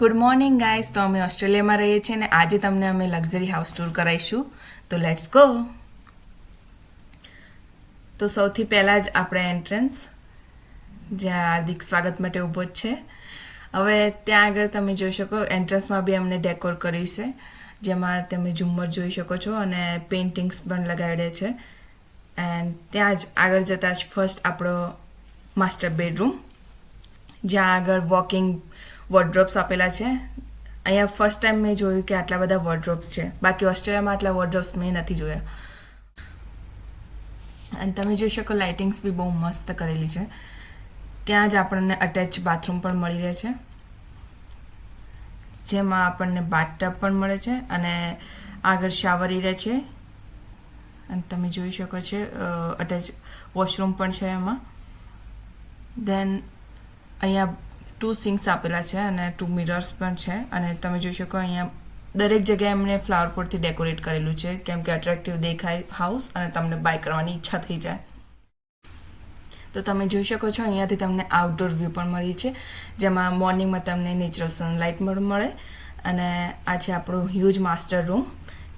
Good morning guys. તો અમે ઓસ્ટ્રેલિયામાં રહીએ છીએ અને આજે તમને અમે લક્ઝરી હાઉસ ટૂર કરાવીશું. તો લેટ્સ ગો. તો સૌથી પહેલાં જ આપણે એન્ટ્રન્સ, જ્યાં હાર્દિક સ્વાગત માટે ઊભો જ છે. હવે ત્યાં આગળ તમે જોઈ શકો, એન્ટ્રન્સમાં બી અમને ડેકોર કર્યું છે, જેમાં તમે ઝુમ્મર જોઈ શકો છો અને પેઇન્ટિંગ્સ પણ લગાડ્યા છે. એન્ડ ત્યાં જ આગળ જતાં જ ફર્સ્ટ આપણો માસ્ટર બેડરૂમ, જ્યાં આગળ વોકિંગ વોર્ડરોબ્સ આપેલા છે. અહીંયા ફર્સ્ટ ટાઈમ મેં જોયું કે આટલા બધા વોર્ડરોબ્સ છે. બાકી ઓસ્ટ્રેલિયામાં આટલા વોર્ડરોબ્સ મેં નથી જોયા. અને તમે જોઈ શકો લાઇટિંગ્સ બી બહુ મસ્ત કરેલી છે. ત્યાં જ આપણને અટેચ બાથરૂમ પણ મળી રહે છે, જેમાં આપણને બાથટબ પણ મળે છે અને આગળ શાવર એરિયા છે. અને તમે જોઈ શકો છો અટેચ વોશરૂમ પણ છે એમાં. દેન અહીંયા 2 સિંક્સ આપેલા છે અને 2 મિરર્સ પણ છે. અને તમે જોઈ શકો અહીંયા દરેક જગ્યાએ એમને ફ્લાવર પોટથી ડેકોરેટ કરેલું છે, કેમ કે અટ્રેક્ટિવ દેખાય હાઉસ અને તમને બાય કરવાની ઈચ્છા થઈ જાય. તો તમે જોઈ શકો છો અહીંયાથી તમને આઉટડોર વ્યૂ પણ મળી છે, જેમાં મોર્નિંગમાં તમને નેચરલ સનલાઇટ મળે. અને આ છે આપણું હ્યુજ માસ્ટર રૂમ,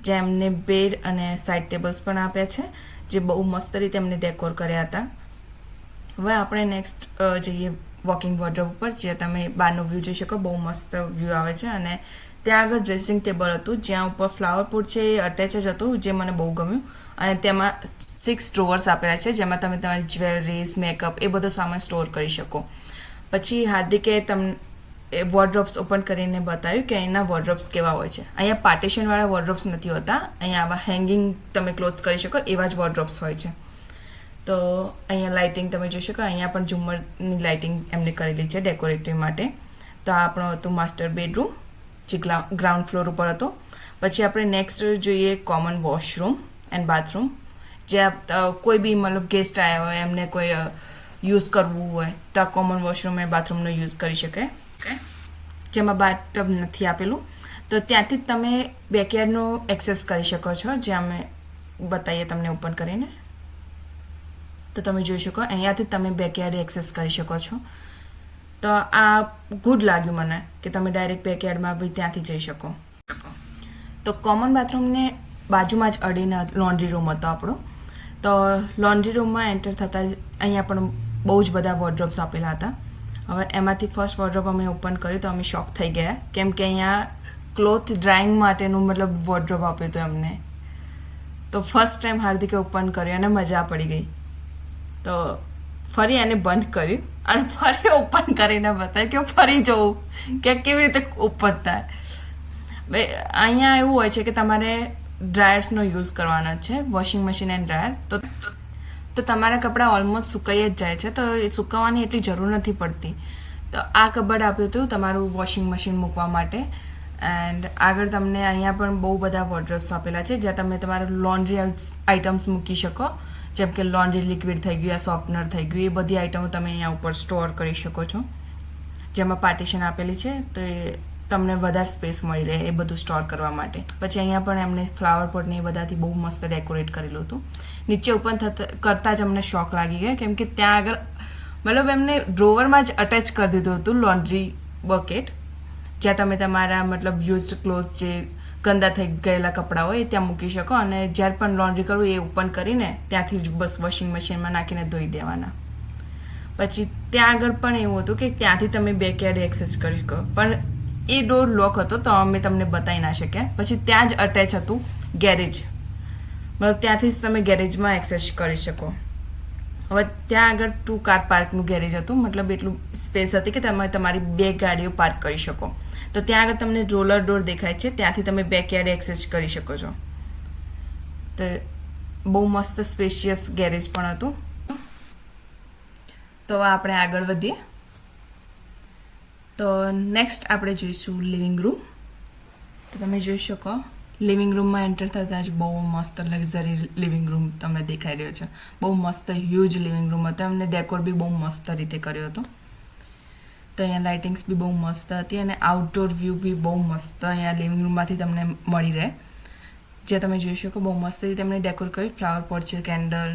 જે એમને બેડ અને સાઇડ ટેબલ્સ પણ આપ્યા છે, જે બહુ મસ્ત રીતે એમને ડેકોર કર્યા હતા. હવે આપણે નેક્સ્ટ જઈએ વોકિંગ વોર્ડરોબ ઉપર, જ્યાં તમે બહારનો વ્યૂ જોઈ શકો. બહુ મસ્ત વ્યૂ આવે છે. અને ત્યાં આગળ ડ્રેસિંગ ટેબલ હતું, જ્યાં ઉપર ફ્લાવર પોટ છે એ અટેચ જ હતું, જે મને બહુ ગમ્યું. અને તેમાં 6 ડ્રોવર્સ આપેલા છે, જેમાં તમે તમારી જ્વેલરીઝ, મેકઅપ એ બધો સામાન સ્ટોર કરી શકો. પછી હાર્દિકે તમને વોર્ડરોબ્સ ઓપન કરીને બતાવ્યું કે અહીંના વોર્ડરોબ્સ કેવા હોય છે. અહીંયા પાર્ટીશનવાળા વોર્ડરોબ્સ નથી હોતા. અહીંયા આવા હેંગિંગ તમે ક્લોથ્સ કરી શકો એવા જ વોર્ડરોબ્સ હોય છે. તો અહીંયા લાઇટિંગ તમે જોઈ શકો. અહીંયા પણ ઝુમ્મરની લાઇટિંગ એમને કરેલી છે ડેકોરેટિવ માટે. તો આ આપણો હતું માસ્ટર બેડરૂમ, જે ગ્રાઉન્ડ ફ્લોર ઉપર હતો. પછી આપણે નેક્સ્ટ જોઈએ કોમન વોશરૂમ એન્ડ બાથરૂમ, જ્યાં કોઈ બી મતલબ ગેસ્ટ આવ્યા હોય, એમને કોઈ યુઝ કરવું હોય તો આ કોમન વોશરૂમ અને બાથરૂમનો યુઝ કરી શકે. જેમાં બાથટબ નથી આપેલું, તો ત્યાંથી જ તમે બેકયાર્ડનો એક્સેસ કરી શકો છો, જ્યાં અમે બતાવીએ તમને ઓપન કરીને. તો તમે જોઈ શકો અહીંયાથી તમે બેકયાર્ડ એક્સેસ કરી શકો છો. તો આ ગુડ લાગ્યું મને કે તમે ડાયરેક્ટ બેકયાર્ડમાં બી ત્યાંથી જઈ શકો. તો કોમન બાથરૂમને બાજુમાં જ અડીને લોન્ડ્રી રૂમ હતો આપણો. તો લોન્ડ્રી રૂમમાં એન્ટર થતાં જ અહીંયા પણ બહુ જ બધા વોર્ડરોબ્સ આપેલા હતા. હવે એમાંથી ફર્સ્ટ વોર્ડરોબ અમે ઓપન કર્યું તો અમે શોક થઈ ગયા, કેમ કે અહીંયા ક્લોથ ડ્રાઈંગ માટેનું મતલબ વોર્ડરોબ આપ્યું હતું એમને. તો ફર્સ્ટ ટાઈમ હાર્દિકે ઓપન કર્યું અને મજા પડી ગઈ. તો ફરી એને બંધ કર્યું અને ફરી ઓપન કરીને બતાવ્યું કે ફરી જોઉં કે કેવી રીતે ઓપન થાય. અહીંયા એવું હોય છે કે તમારે ડ્રાયર્સનો યુઝ કરવાનો છે, વોશિંગ મશીન એન્ડ ડ્રાયર. તો તમારા કપડાં ઓલમોસ્ટ સુકાઈ જ જાય છે, તો એ સુકવવાની એટલી જરૂર નથી પડતી. તો આ કબર્ડ આપ્યું હતું તમારું વોશિંગ મશીન મૂકવા માટે. એન્ડ આગળ તમને અહીંયા પણ બહુ બધા વોર્ડરોબ્સ આપેલા છે, જ્યાં તમે તમારા લોન્ડ્રી આઇટમ્સ મૂકી શકો, જેમ કે લોન્ડ્રી લિક્વિડ થઈ ગયું, સોફ્ટનર થઈ ગયું, એ બધી આઇટમો તમે અહીંયા ઉપર સ્ટોર કરી શકો છો. જેમાં પાર્ટીશન આપેલી છે, તો એ તમને વધારે સ્પેસ મળી રહે એ બધું સ્ટોર કરવા માટે. પછી અહીંયા પણ એમને ફ્લાવર પોટને એ બધાથી બહુ મસ્ત ડેકોરેટ કરેલું હતું. નીચે ઓપન કરતાં જ અમને શોખ લાગી ગયો, કેમ કે ત્યાં આગળ મતલબ એમને ડ્રોવરમાં જ અટેચ કરી દીધું હતું લોન્ડ્રી બકેટ, જ્યાં તમે તમારા મતલબ યુઝડ ક્લોથ, જે ગંદા થઈ ગયેલા કપડાં હોય એ ત્યાં મૂકી શકો. અને જ્યારે પણ લોન્ડ્રી કરવું એ ઓપન કરીને ત્યાંથી જ બસ વોશિંગ મશીનમાં નાખીને ધોઈ દેવાના. પછી ત્યાં આગળ પણ એવું હતું કે ત્યાંથી તમે બેકયાર્ડ એક્સેસ કરી શકો, પણ એ ડોર લોક હતો તો અમે તમને બતાવી ના શક્યા. પછી ત્યાં જ અટેચ હતું ગેરેજ, મતલબ ત્યાંથી જ તમે ગેરેજમાં એક્સેસ કરી શકો. હવે ત્યાં આગળ 2 કાર પાર્કનું ગેરેજ હતું, મતલબ એટલું સ્પેસ હતી કે તમે તમારી 2 ગાડીઓ પાર્ક કરી શકો. તો ત્યાં આગળ તમને રોલર ડોર દેખાય છે, ત્યાંથી તમે બેકયાર્ડ એક્સેસ કરી શકો છો. તો બહુ મસ્ત સ્પેશિયસ ગેરેજ પણ હતું. તો હવે આપણે આગળ વધીએ. તો નેક્સ્ટ આપણે જોઈશું લિવિંગ રૂમ. તો તમે જોઈ શકો લિવિંગ રૂમમાં એન્ટર થતાં જ બહુ મસ્ત લક્ઝરી લિવિંગ રૂમ તમને દેખાઈ રહ્યો છે. બહુ મસ્ત હ્યુજ લિવિંગ રૂમ હતો. એમને ડેકોર બી બહુ મસ્ત રીતે કર્યો હતો. તો અહીંયા લાઇટિંગ્સ બી બહુ મસ્ત હતી અને આઉટડોર વ્યૂ બી બહુ મસ્ત અહીંયા લિવિંગ રૂમમાંથી તમને મળી રહે. જે તમે જોઈ શકો બહુ મસ્ત રીતે એમને ડેકોર કરી. ફ્લાવર પોટ છે, કેન્ડલ,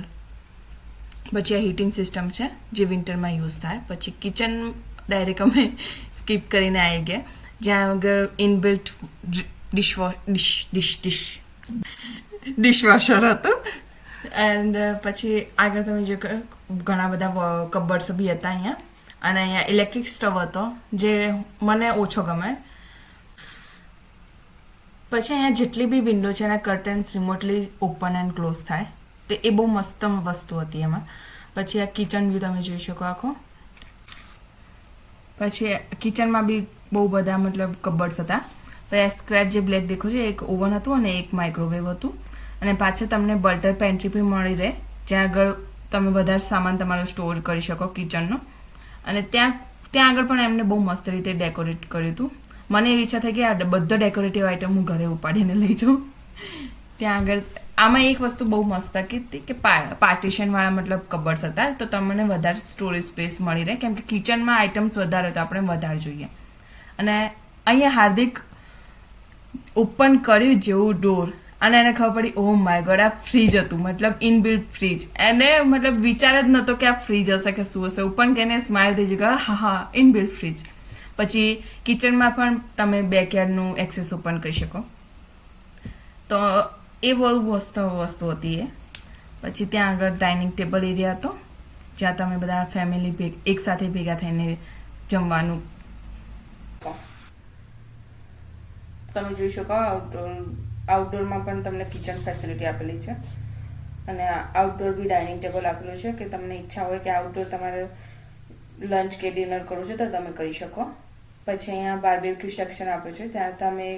પછી આ હીટિંગ સિસ્ટમ છે જે વિન્ટરમાં યુઝ થાય. પછી કિચન ડાયરેક્ટ અમે સ્કીપ કરીને આવી ગયા, જ્યાં આગળ ઇનબિલ્ટ ડિશવોશર હતું. એન્ડ પછી આગળ તમે જે ઘણા બધા કબર્ડ્સ બી હતા અહીંયા. અને અહીંયા ઇલેક્ટ્રિક સ્ટવ હતો જે મને ઓછો ગમે. પછી અહીંયા જેટલી બી વિન્ડો છે એના curtains remotely open and close થાય, તે એ બહુ મસ્ત વસ્તુ હતી એમાં. પછી આ કિચન વ્યૂ તમે જોઈ શકો આખો. પછી કિચનમાં બી બહુ બધા મતલબ કબર્ડ્સ હતા. પછી આ સ્ક્વેર જે બ્લેક દેખો છો એક ઓવન હતું અને એક માઇક્રોવેવ હતું. અને પાછળ તમને બલ્ટર પેન્ટ્રી બી મળી રહે, જ્યાં આગળ તમે વધારે સામાન તમારો સ્ટોર કરી શકો કિચનનો. અને ત્યાં આગળ પણ એમને બહુ મસ્ત રીતે ડેકોરેટ કર્યું હતું. મને એવી ઈચ્છા થઈ કે આ બધો ડેકોરેટિવ આઇટમ હું ઘરે ઉપાડીને લઈ જાઉં. ત્યાં આગળ આમાં એક વસ્તુ બહુ મસ્ત હતી કે પાર્ટીશનવાળા મતલબ કબર્ડ્સ હતા, તો તમને વધારે સ્ટોરેજ સ્પેસ મળી રહે, કેમ કે કિચનમાં આઇટમ્સ વધારે તો આપણે વધારે જોઈએ. અને અહીંયા હાર્દિક ઓપન કર્યું જેવું ડોર અને એને ખબર પડી ઓ માય ગોડ આ ફ્રીજ હતું, મતલબ ઇનબિલ્ટ ફ્રીજ. એને મતલબ વિચાર જ નહોતો કે આ ફ્રીજ હશે કે શું હશે. ઓપન કરીને સ્માઇલ થઈ ગયું, હા હા ઇનબિલ્ટ ફ્રીજ. પછી કિચનમાં પણ તમે બેકયાર્ડનું એક્સેસ ઓપન કરી શકો. તો એ બહુ વસ્તુ હતી એ. પછી ત્યાં આગળ ડાઇનિંગ ટેબલ એરિયા હતો, જ્યાં તમે બધા ફેમિલી એક સાથે ભેગા થઈને જમવાનું. તમે જોઈ શકો આઉટડોરમાં પણ તમને કિચન ફેસિલિટી આપેલી છે. અને આઉટડોર બી ડાઇનિંગ ટેબલ આપેલું છે કે તમને ઈચ્છા હોય કે આઉટડોર તમારે લંચ કે ડિનર કરવું છે તો તમે કરી શકો. પછી અહીંયા બાર્બેક્યુ સેક્શન આપ્યું છે, ત્યાં તમે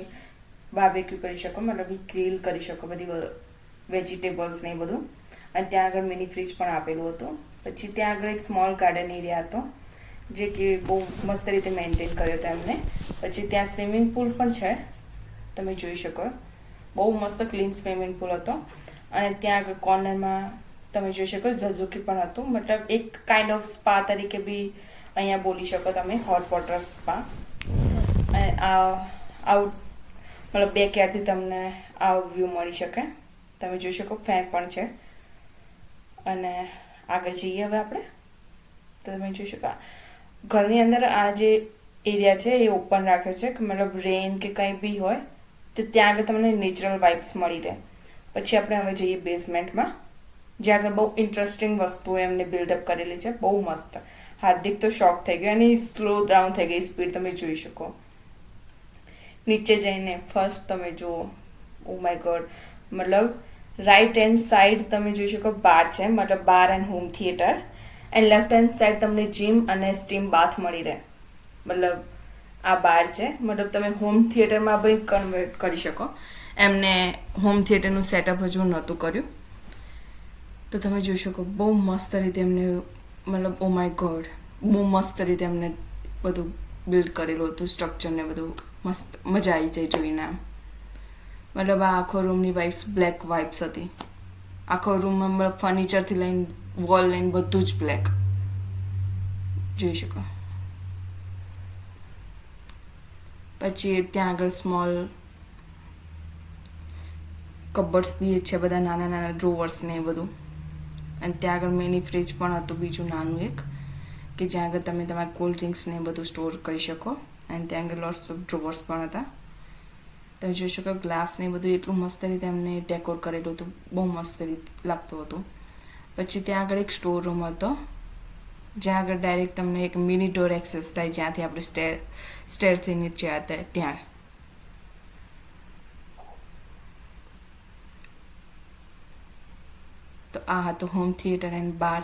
બાર્બેક્યુ કરી શકો, મતલબ ગ્રીલ કરી શકો બધી વેજીટેબલ્સ ને એ બધું. અને ત્યાં આગળ મિની ફ્રીજ પણ આપેલું હતું. પછી ત્યાં આગળ એક સ્મોલ ગાર્ડન એરિયા હતો, જે કે બહુ મસ્ત રીતે મેન્ટેન કર્યો હતો એમને. પછી ત્યાં સ્વિમિંગ પુલ પણ છે, તમે જોઈ શકો. બહુ મસ્ત ક્લીન સ્વિમિંગ પુલ હતો. અને ત્યાં આગળ કોર્નરમાં તમે જોઈ શકો ઝઝુકી પણ હતું, મતલબ એક કાઇન્ડ ઓફ સ્પા તરીકે બી અહીંયા બોલી શકો તમે, હોટ વોટર સ્પા. અને આઉટ મતલબ બેકયાર્ડથી તમને આ વ્યૂ મળી શકે. તમે જોઈ શકો ફેન પણ છે. અને આગળ જઈએ હવે આપણે, તો તમે જોઈ શકો ઘરની અંદર આ જે એરિયા છે એ ઓપન રાખ્યો છે કે મતલબ રેન કે કંઈ બી હોય તો ત્યાં આગળ તમને નેચરલ વાઇબ્સ મળી રહે. પછી આપણે હવે જઈએ બેઝમેન્ટમાં, જ્યાં આગળ બહુ ઇન્ટરેસ્ટિંગ વસ્તુઓ એમને બિલ્ડઅપ કરેલી છે, બહુ મસ્ત. હાર્દિક તો શોક થઈ ગયો, એની સ્લો ડાઉન થઈ ગઈ સ્પીડ તમે જોઈ શકો. નીચે જઈને ફર્સ્ટ તમે જુઓ, ઓ માય ગોડ, મતલબ રાઈટ હેન્ડ સાઈડ તમે જોઈ શકો બાર છે, મતલબ bar and home theatre. And left hand side તમને જીમ અને સ્ટીમ બાથ મળી રહે. મતલબ આ બાર છે, મતલબ તમે હોમ થિયેટરમાં બી કન્વર્ટ કરી શકો. એમને હોમ થિયેટરનું સેટઅપ હજુ નહોતું કર્યું, તો તમે જોઈ શકો બહુ મસ્ત રીતે એમને મતલબ ઓ માય ગોડ બહુ મસ્ત રીતે એમને બધું બિલ્ડ કરેલું હતું, સ્ટ્રક્ચરને બધું મસ્ત, મજા આવી જાય જોઈને. આમ મતલબ આ આખો રૂમની વાઇબ્સ બ્લેક વાઇબ્સ હતી. આખો રૂમમાં મતલબ ફર્નિચરથી લઈને વોલ લઈને બધું જ બ્લેક જોઈ શકો. પછી ત્યાં આગળ સ્મોલ કબર્ડ્સ બી છે, બધા નાના નાના ડ્રોવર્સ ને એ બધું. અને ત્યાં આગળ મિની ફ્રીજ પણ હતું બીજું નાનું એક, કે જ્યાં આગળ તમે તમારા કોલ્ડ ડ્રિંક્સ ને બધું સ્ટોર કરી શકો. અને ત્યાં આગળ લોટ્સ ઓફ ડ્રોવર્સ પણ હતા. તમે જોઈ શકો ગ્લાસ ને બધું એટલું મસ્ત રીતે એમને ડેકોર કરેલું હતું, બહુ મસ્ત રીતે લાગતું હતું. પછી ત્યાં આગળ એક સ્ટોર રૂમ હતો, જ્યાં આગળ ડાયરેક્ટ તમને એક મિની ડોર એક્સેસ થાય, જ્યાંથી આપણે સ્ટેરથી નીચે હતા ત્યાં. તો આ હતું home theatre and bar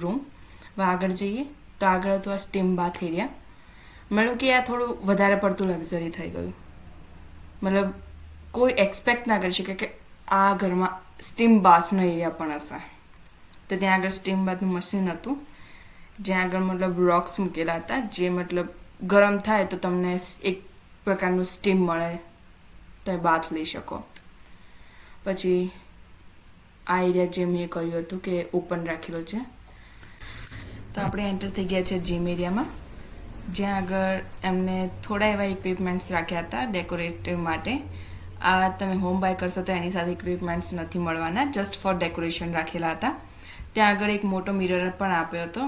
room. હવે આગળ જઈએ તો આગળ હતું આ સ્ટીમ બાથ એરિયા. મતલબ કે આ થોડું વધારે પડતું લક્ઝરી થઈ ગયું. મતલબ કોઈ એક્સપેક્ટ ના કરી શકે કે આ ઘરમાં સ્ટીમ બાથનો એરિયા પણ હશે. તો ત્યાં આગળ સ્ટીમ બાથનું મશીન હતું, જ્યાં આગળ મતલબ રોક્સ મૂકેલા હતા, જે મતલબ ગરમ થાય તો તમને એક પ્રકારનું સ્ટીમ મળે, તમે બાથ લઈ શકો. પછી આ એરિયા જે મેં કહ્યું હતું કે ઓપન રાખેલો છે. તો આપણે એન્ટર થઈ ગયા છે જીમ એરિયામાં, જ્યાં આગળ એમને થોડા એવા ઇક્વિપમેન્ટ્સ રાખ્યા હતા ડેકોરેટિવ માટે. આ તમે હોમ બાય કરશો તો એની સાથે ઇક્વિપમેન્ટ્સ નથી મળવાના, જસ્ટ ફોર ડેકોરેશન રાખેલા હતા. ત્યાં આગળ એક મોટો મિરર પણ આપ્યો હતો,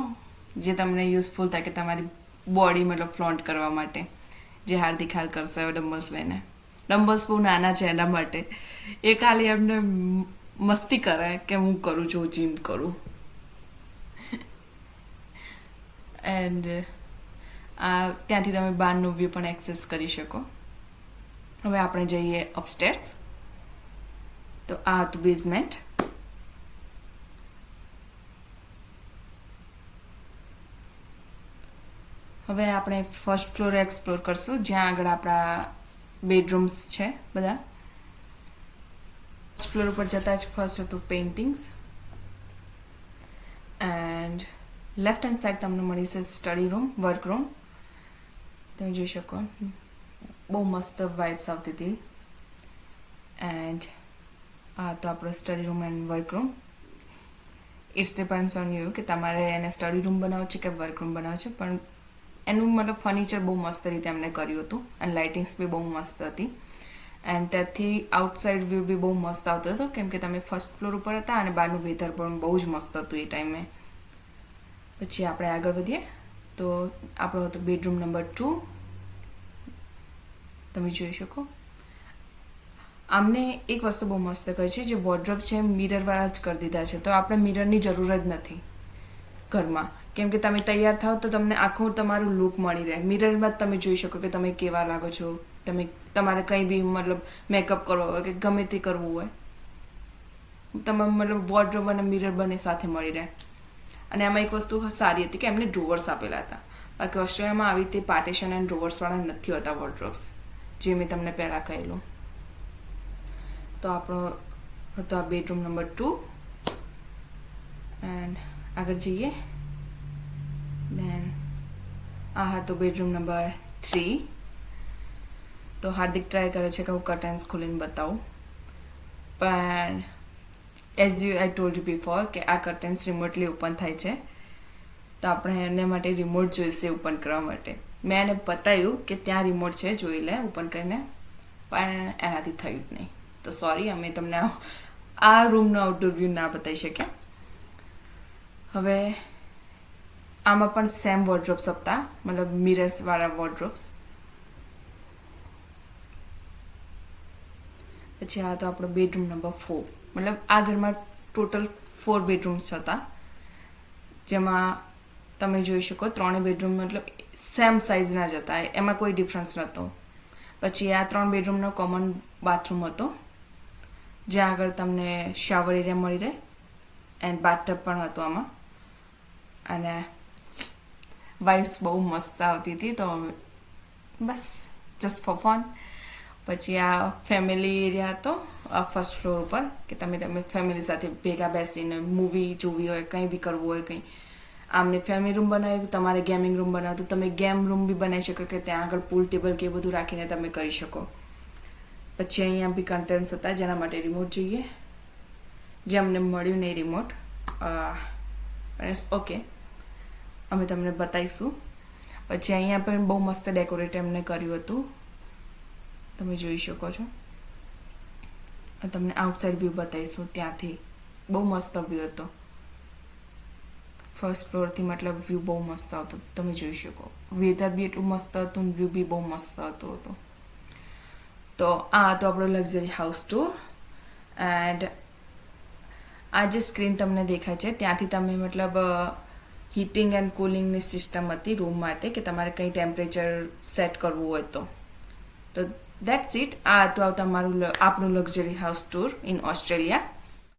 જે તમને યુઝફુલ થાય કે તમારી બોડી મતલબ ફ્લોન્ટ કરવા માટે. જે હાર્દિક હાલ કરશે હવે ડમ્બલ્સ લઈને. ડમ્બલ્સ બહુ નાના છે એના માટે. એ ખાલી એમને મસ્તી કરે કે હું કરું છું, જીમ કરું. એન્ડ ત્યાંથી તમે બહારનું વ્યૂ પણ એક્સેસ કરી શકો. હવે આપણે જઈએ અપસ્ટેર્સ. તો આ હતું બેઝમેન્ટ. હવે આપણે ફર્સ્ટ ફ્લોર એક્સપ્લોર કરશું, જ્યાં આગળ આપણા બેડરૂમ્સ છે બધા. ફર્સ્ટ ફ્લોર ઉપર જતાં જ ફર્સ્ટ હતું paintings. And left hand side તમને મળી છે સ્ટડી રૂમ, વર્ક રૂમ. તમે જોઈ શકો બહુ મસ્ત વાઇબ્સ આવતી હતી. એન્ડ આ તો આપણો study room and work room. It's depends on you કે તમારે એને સ્ટડી રૂમ બનાવવો છે કે વર્ક રૂમ બનાવવો છે. પણ એનું મતલબ ફર્નિચર બહુ મસ્ત રીતે એમને કર્યું હતું અને લાઇટિંગ્સ બી બહુ મસ્ત હતી. એન્ડ ત્યાંથી આઉટસાઇડ વ્યૂ બી બહુ મસ્ત આવતો હતો, કેમ કે તમે ફર્સ્ટ ફ્લોર ઉપર હતા અને બહારનું વેધર પણ બહુ જ મસ્ત હતું એ ટાઈમે. પછી આપણે આગળ વધીએ તો આપણો હતો બેડરૂમ નંબર 2. તમે જોઈ શકો આમને એક વસ્તુ બહુ મસ્ત કરી છે, જે વોર્ડરોબ છે મિરરવાળા જ કરી દીધા છે. તો આપણે મિરરની જરૂર જ નથી ઘરમાં, કેમ કે તમે તૈયાર થાવ તો તમને આખું તમારું લુક મળી રહે. મિરરમાં જ તમે જોઈ શકો કે તમે કેવા લાગો છો. તમારે કંઈ બી મતલબ મેકઅપ કરવો હોય કે ગમે તે કરવું હોય, તમે મતલબ વોર્ડરોબ અને મિરર બંને સાથે મળી રહે. અને આમાં એક વસ્તુ સારી હતી કે એમને ડ્રોવર્સ આપેલા હતા. બાકી ઓસ્ટ્રેલિયામાં આવી રીતે પાર્ટીશન એન્ડ ડ્રોવર્સવાળા નથી હોતા વોર્ડરોબ્સ, જે મેં તમને પહેલાં કહેલું. તો આપણો હતો આ બેડરૂમ નંબર 2. એન્ડ આગળ જઈએ. દેન આ હતો બેડરૂમ નંબર 3. તો હાર્દિક ટ્રાય કરે છે કે હું કર્ટન્સ ખોલીને બતાવું, પણ as you I told you before કે આ કર્ટન્સ રિમોટલી ઓપન થાય છે. તો આપણે એને માટે રિમોટ જોઈશે ઓપન કરવા માટે. મેં એને બતાવ્યું કે ત્યાં રિમોટ છે, જોઈ લે ઓપન કરીને, પણ એનાથી થયું જ નહીં. તો સોરી, અમે તમને આ રૂમનો આઉટડોર વ્યૂ ના બતાવી શક્યા. હવે આમાં પણ સેમ વોર્ડરોબ્સ હતા, મતલબ મિરર્સવાળા વોર્ડરોબ્સ. પછી આ તો આપણો બેડરૂમ નંબર 4. મતલબ આ ઘરમાં ટોટલ 4 બેડરૂમ્સ હતા, જેમાં તમે જોઈ શકો 3 બેડરૂમ મતલબ સેમ સાઇઝના જ હતા, એમાં કોઈ ડિફરન્સ નહોતો. પછી આ 3 બેડરૂમનો કોમન બાથરૂમ હતો, જ્યાં આગળ તમને શાવર એરિયા મળી રહે એન્ડ બાથટબ પણ હતો આમાં. અને વાઇબ્સ બહુ મસ્ત આવતી હતી, તો બસ જસ્ટ ફોર ફન. પછી આ ફેમિલી એરિયા હતો ફર્સ્ટ ફ્લોર ઉપર, કે તમે ફેમિલી સાથે ભેગા બેસીને મૂવી જોવી હોય, કંઈ બી કરવું હોય, કંઈ આમને ફેમિલી રૂમ બનાવ્યું. તમારે ગેમિંગ રૂમ બનાવ્યું તો તમે ગેમ રૂમ બી બનાવી શકો, કે ત્યાં આગળ પૂલ ટેબલ કે બધું રાખીને તમે કરી શકો. પછી અહીંયા બી કન્ટેન્ટ્સ હતા, જેના માટે રિમોટ જોઈએ, જે અમને મળ્યું નહીં રિમોટ. ઓકે, અમે તમને બતાવીશું. પછી અહીંયા પણ બહુ મસ્ત ડેકોરેટ એમને કર્યું હતું, તમે જોઈ શકો છો. તમને આઉટસાઇડ વ્યૂ બતાવીશું, ત્યાંથી બહુ મસ્ત વ્યૂ હતો. ફર્સ્ટ ફ્લોરથી મતલબ વ્યૂ બહુ મસ્ત આવતો હતો, તમે જોઈ શકો. વેધર બી એટલું મસ્ત હતું, વ્યૂ બી બહુ મસ્ત હતો. તો આ હતો આપણો લક્ઝરી હાઉસ ટૂર. એન્ડ આ જે સ્ક્રીન તમને દેખાય છે, ત્યાંથી તમે મતલબ હીટિંગ એન્ડ કુલિંગની સિસ્ટમ હતી રૂમ માટે, કે તમારે કંઈ ટેમ્પરેચર સેટ કરવું હોય તો દેટ્સ ઇટ. આ હતું તમારું આપણું luxury house tour in Australia.